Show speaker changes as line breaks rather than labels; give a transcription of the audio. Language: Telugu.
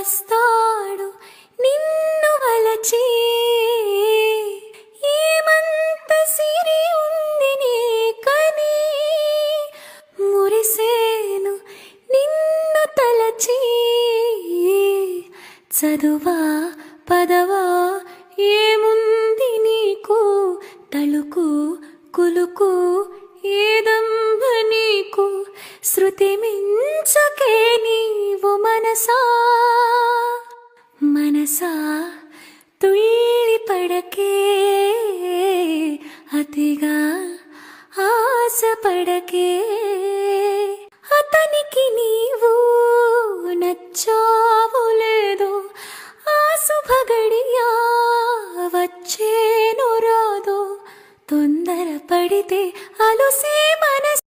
వస్తాడు నిన్ను వలచి ఏమంత సిరి ఉంది నీకని మురిసేను నిన్ను తలచి చదువా పదవా ఏముంది నీకు తళుకు కులుకు ఏదమ్మ నీకు శృతి మించకే నీవు మనసా మనసా తుళ్ళి పడకే అతిగా ఆశ పడకే అతనికి నీవు నచ్చావు లేదో ఆ శుభగడియా వచ్చేను రాదో తొందర పడితే అలుసే మనసు